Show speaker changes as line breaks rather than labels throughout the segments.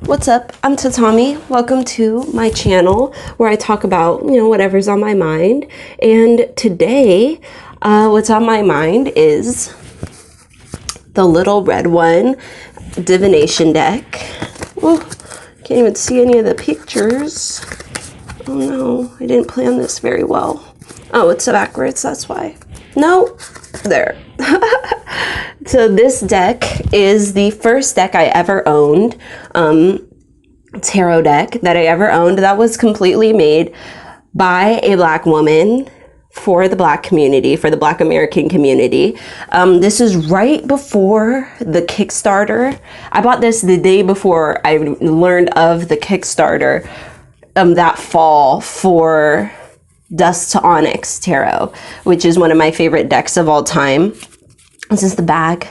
What's up? I'm Tahtahme. Welcome to my channel where I talk about, whatever's on my mind. And today, what's on my mind is the little red one divination deck. Oh, can't even see any of the pictures. Oh no, I didn't plan this very well. Oh, it's backwards, that's why. No, there. So this deck is the first deck I ever owned, tarot deck that I ever owned that was completely made by a Black woman for the Black community, for the Black American community. This is right before the Kickstarter. I bought this the day before I learned of the Kickstarter that fall for Dust to Onyx Tarot, which is one of my favorite decks of all time. This is the bag.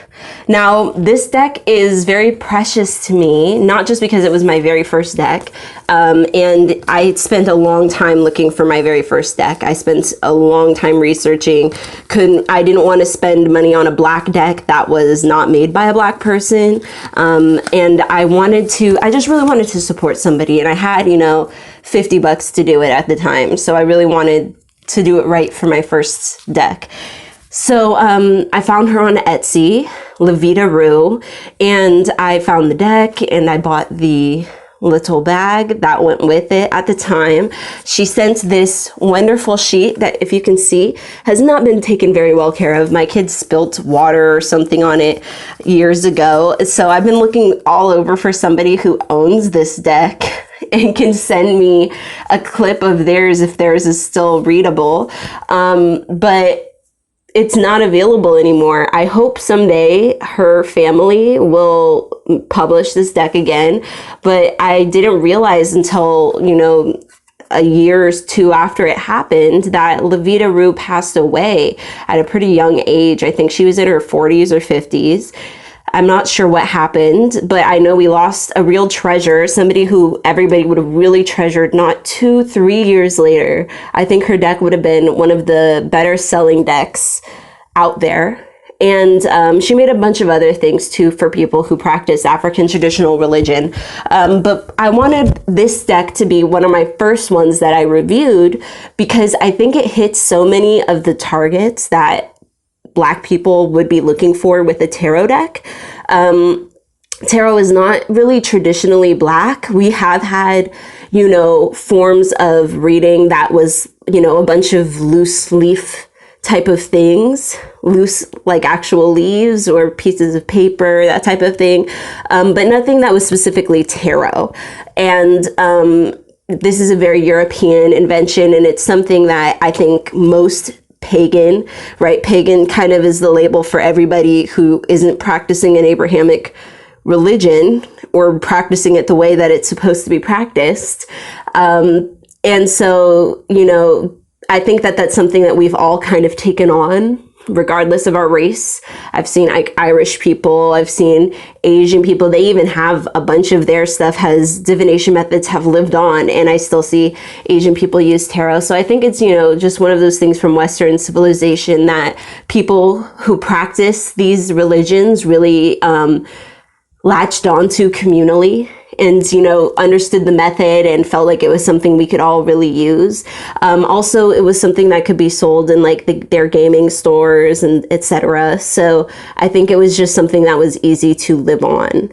Now, this deck is very precious to me, not just because it was my very first deck, and I spent a long time looking for my very first deck. I spent a long time researching. I didn't want to spend money on a Black deck that was not made by a Black person, and I just really wanted to support somebody, and I had, $50 to do it at the time, so I really wanted to do it right for my first deck. So I found her on Etsy, LaVita, and I found the deck and I bought the little bag that went with it at the time. She sent this wonderful sheet that, if you can see, has not been taken very well care of. My kids spilt water or something on it years ago. So I've been looking all over for somebody who owns this deck and can send me a clip of theirs if theirs is still readable. But it's not available anymore. I hope someday her family will publish this deck again, but I didn't realize until, a year or two after it happened that LaVita passed away at a pretty young age. I think she was in her 40s or 50s. I'm not sure what happened, but I know we lost a real treasure, somebody who everybody would have really treasured not 2-3 years later. I think her deck would have been one of the better selling decks out there. And she made a bunch of other things too for people who practice African traditional religion. But I wanted this deck to be one of my first ones that I reviewed because I think it hits so many of the targets that Black people would be looking for with a tarot deck. Tarot is not really traditionally Black. We have had, forms of reading that was, a bunch of loose leaf type of things, loose like actual leaves or pieces of paper, that type of thing, but nothing that was specifically tarot. And this is a very European invention, and it's something that I think most pagan, right? Pagan kind of is the label for everybody who isn't practicing an Abrahamic religion or practicing it the way that it's supposed to be practiced. And so, I think that that's something that we've all kind of taken on, regardless of our race. I've seen Irish people, I've seen Asian people. They even have a bunch of their stuff has divination methods have lived on, and I still see Asian people use tarot. So I think it's, just one of those things from Western civilization that people who practice these religions really latched onto communally and, understood the method and felt like it was something we could all really use. Also, it was something that could be sold in their gaming stores and etc. So I think it was just something that was easy to live on.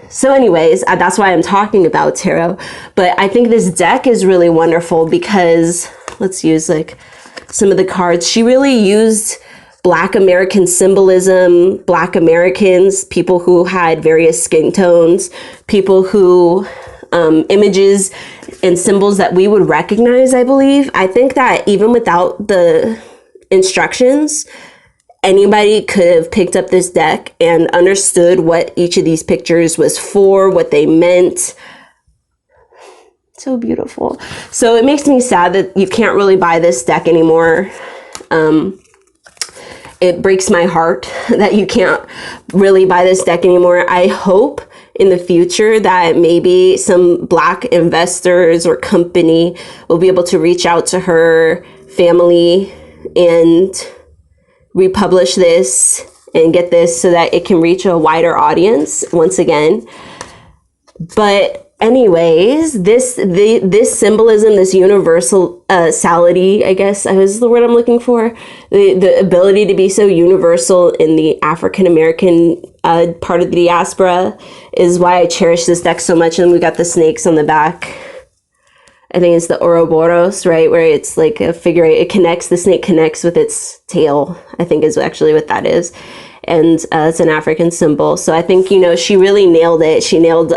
So anyways, that's why I'm talking about tarot. But I think this deck is really wonderful because, let's use some of the cards. She really used Black American symbolism, Black Americans, people who had various skin tones, people who, images and symbols that we would recognize, I believe. I think that even without the instructions, anybody could have picked up this deck and understood what each of these pictures was for, what they meant. So beautiful. So it makes me sad that you can't really buy this deck anymore. It breaks my heart that you can't really buy this deck anymore. I hope in the future that maybe some Black investors or company will be able to reach out to her family and republish this and get this so that it can reach a wider audience once again. But anyways, this symbolism, this universality, I guess is the word I'm looking for. The ability to be so universal in the African American part of the diaspora is why I cherish this deck so much. And we got the snakes on the back. I think it's the Ouroboros, right? Where it's like a figure eight. It connects, the snake connects with its tail, I think is actually what that is. And it's an African symbol. So I think, you know, she really nailed it. She nailed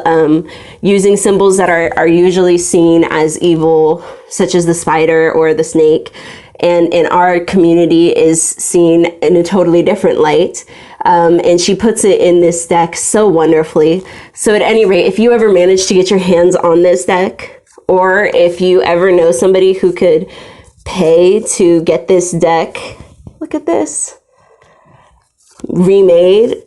using symbols that are usually seen as evil, such as the spider or the snake. And in our community is seen in a totally different light. And she puts it in this deck so wonderfully. So at any rate, if you ever manage to get your hands on this deck, or if you ever know somebody who could pay to get this deck, look at this, remade,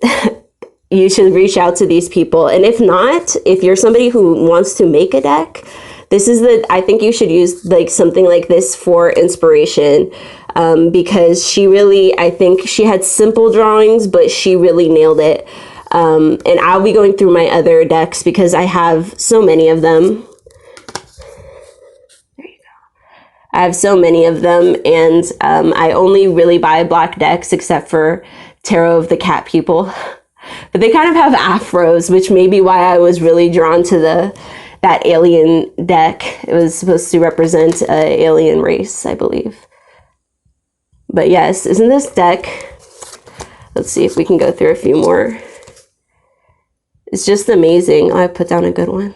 you should reach out to these people. And if not, if you're somebody who wants to make a deck, I think you should use like something like this for inspiration, because she really, I think she had simple drawings, but she really nailed it. And I'll be going through my other decks because I have so many of them. I have so many of them, and I only really buy black decks except for Tarot of the Cat People. But they kind of have afros, which may be why I was really drawn to that alien deck. It was supposed to represent an alien race, I believe. But yes, isn't this deck... Let's see if we can go through a few more. It's just amazing. Oh, I put down a good one.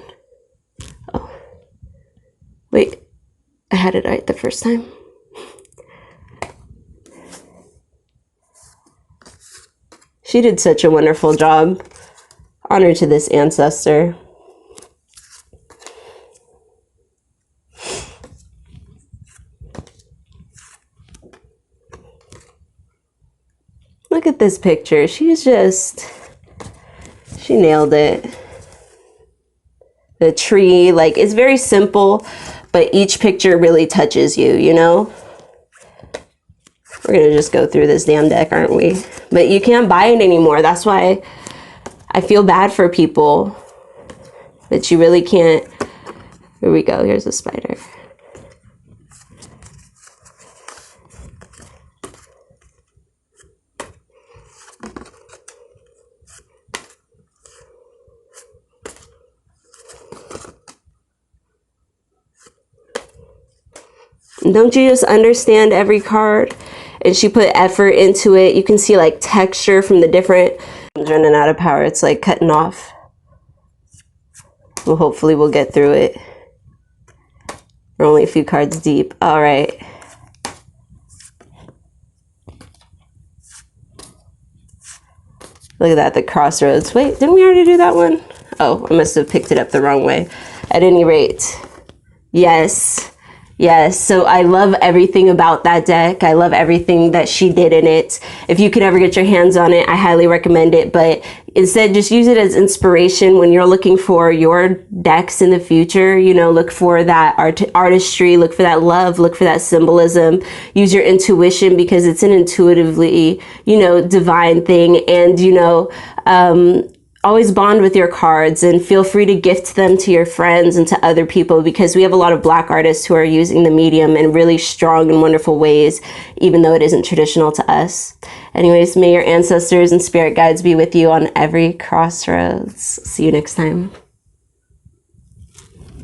Oh. Wait. I had it right the first time. She did such a wonderful job. Honor to this ancestor. Look at this picture. She nailed it. The tree, like, it's very simple, but each picture really touches you, you know? We're gonna just go through this damn deck, aren't we? But you can't buy it anymore. That's why I feel bad for people. That you really can't. Here we go, here's a spider. Don't you just understand every card? And she put effort into it. You can see like texture from the different... I'm running out of power. It's like cutting off. Well, hopefully we'll get through it. We're only a few cards deep. All right. Look at that, the crossroads. Wait, didn't we already do that one? Oh, I must have picked it up the wrong way. At any rate, yes. Yes, so I love everything about that deck. I love everything that she did in it. If you could ever get your hands on it, I highly recommend it. But instead, just use it as inspiration when you're looking for your decks in the future. You know, look for that artistry, look for that love, look for that symbolism. Use your intuition because it's an intuitively, you know, divine thing. And, you know, always bond with your cards and feel free to gift them to your friends and to other people because we have a lot of Black artists who are using the medium in really strong and wonderful ways, even though it isn't traditional to us. Anyways, may your ancestors and spirit guides be with you on every crossroads. See you next time.